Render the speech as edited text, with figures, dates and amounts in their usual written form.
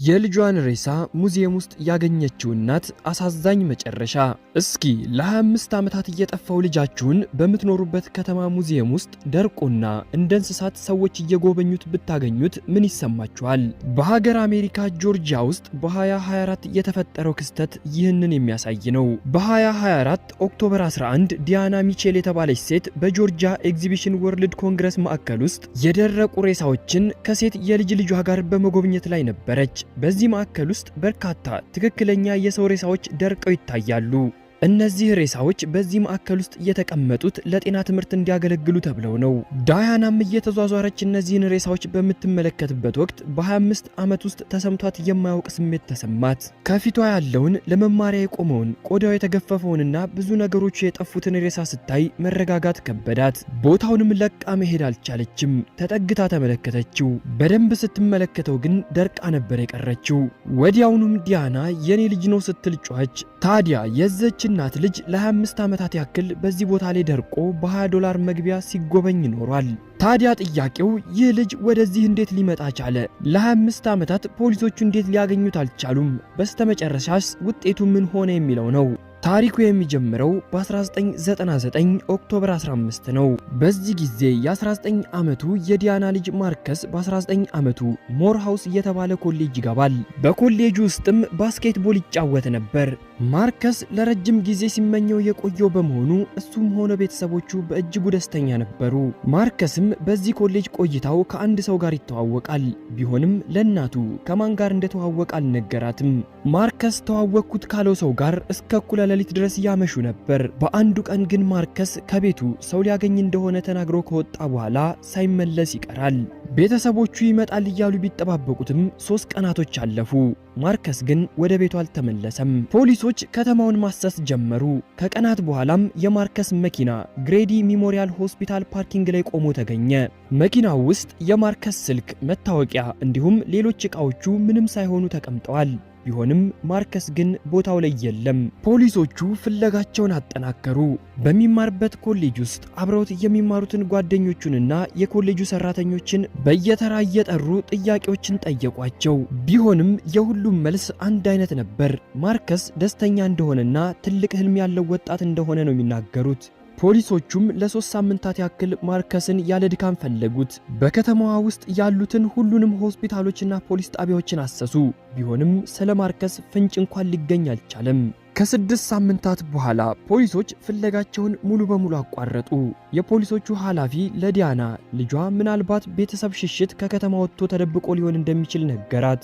የልጇን ሬሳ ሙዚየም ውስጥ ያገኘችው እናት አሳዛኝ መጨረሻ። እስኪ ለ25 ዓመታት እየጠፋው ልጃችሁን በምትኖሩበት ከተማ ሙዚየም ውስጥ ደርቆና እንደ እንስሳት ሰዎች እየጎበኙት ብታገኙት ምን ይሰማችኋል? በሀገር አሜሪካ ጆርጂያ ውስጥ በ2024 የተፈጠረው ክስተት ይህንን የሚያሳይ ነው። በ2024 ኦክቶበር 11 ዲያና ሚቼል የተባለች ሴት በጆርጂያ ኤግዚቢሽን ወርልድ ኮንግረስ ማዕከል ውስጥ የደረቁ ሬሳዎችን ከሴት የልጅ ልጇ ጋር በመጎብኘት ላይ ነበረች። በዚህ ማዕከል ውስጥ በርካታ ትክክለኛ የሰው ሬሳዎች ደርቀው ይታያሉ። እነዚህ ሬሳዎች በዚህ ማዕከል ውስጥ የተቀመጡት ለጤና ትምህርት እንዲያገለግሉ ተብለው ነው። ዳያናም እየተዟዟረች እነዚህን ሬሳዎች በምትመለከትበት ወቅት በ25 ዓመት ውስጥ ተሰምቷት የማያውቅ ስሜት ተሰማት። ከፊቷ ያለውን ለመማሪያ የቆመውን ቆዳው የተገፈፈውንና ብዙ ነገሮቹ የጠፉትን ሬሳ ስታይ መረጋጋት ከበዳት። ቦታውንም ለቃ መሄድ አልቻለችም። ተጠግታ ተመለከተችው። በደንብ ስትመለከተው ግን ደርቃ ነበር የቀረችው። ወዲያውኑም ዲያና የኔ ልጅ ነው ስትል ጮኸች። ታዲያ የዘች እናት ልጅ ለ25 ዓመታት ያክል በዚህ ቦታ ላይ ደርቆ በ$20 መግቢያ ሲጎበኝ ኖሯል። ታዲያ ጥያቄው ይህ ልጅ ወደዚህ እንዴት ሊመጣ ቻለ? ለ25 ዓመታት ፖሊሶቹ እንዴት ሊያገኙት አልቻሉም? በስተመጨረሻስ ውጤቱ ምን ሆነ የሚለው ነው። ታሪኩ የሚጀምረው በ1999 ኦክቶበር 15 ነው። በዚህ ጊዜ የ19 ዓመቱ የዲያና ልጅ ማርከስ በ19 ዓመቱ ሞርሃውስ የተባለ ኮሌጅ ይገባል። በኮሌጁ ውስጥም ባስኬትቦል ይጫወት ነበር። ማርከስ ለረጅም ጊዜ ሲመኘው የቆየው በመሆኑ እሱም ሆነ ቤተሰቦቹ በእጅጉ ደስተኛ ነበሩ። ማርከስም በዚህ ኮሌጅ ቆይታው ከአንድ ሰው ጋር ይተዋወቃል። ቢሆንም ለእናቱ ከማን ጋር እንደተዋወቀ አልነገራትም። ማርከስ ተዋወቅኩት ካለው ሰው ጋር እስከ እኩለ ሌሊት ድረስ ያመሹ ነበር። በአንዱ ቀን ግን ማርከስ ከቤቱ ሰው ሊያገኝ እንደሆነ ተናግሮ ከወጣ በኋላ ሳይመለስ ይቀራል። ቤተሰቦቹ ይመጣል እያሉ ቢጠባበቁትም 3 ቀናቶች አለፉ። ማርከስ ግን ወደ ቤቱ አልተመለሰም። ፖሊሶች ከተማውን ማሰስ ጀመሩ። ከቀናት በኋላም የማርከስ መኪና ግሬዲ ሚሞሪያል ሆስፒታል ፓርኪንግ ላይ ቆሞ ተገኘ። መኪናው ውስጥ የማርከስ ስልክ፣ መታወቂያ እንዲሁም ሌሎች ዕቃዎቹ ምንም ሳይሆኑ ተቀምጠዋል። ቢሆንም ማርከስ ግን ቦታው ላይ የለም። ፖሊሶቹ ፍለጋቸውን አጠናከሩ። በሚማርበት ኮሌጅ ውስጥ አብረውት የሚማሩትን ጓደኞቹንና የኮሌጁ ሰራተኞችን በየተራ እየጠሩ ጥያቄዎችን ጠየቋቸው። ቢሆንም የሁሉም መልስ አንድ አይነት ነበር። ማርከስ ደስተኛ እንደሆነና ትልቅ ህልም ያለው ወጣት እንደሆነ ነው የሚናገሩት። ፖሊሶቹም ለ3 ሳምንታት ያክል ማርከስን ያለ ድካም ፈለጉት። በከተማዋ ውስጥ ያሉትን ሁሉንም ሆስፒታሎችና ፖሊስ ጣቢያዎችን አሰሱ። ቢሆንም ስለ ማርከስ ፍንጭ እንኳን ሊገኝ አልቻለም። ከ6 ሳምንታት በኋላ ፖሊሶች ፍለጋቸውን ሙሉ በሙሉ አቋረጡ። የፖሊሶቹ ኃላፊ ለዲያና ልጇ ምናልባት ቤተሰብ ሽሽት ከከተማ ወጥቶ ተደብቆ ሊሆን እንደሚችል ነገራት።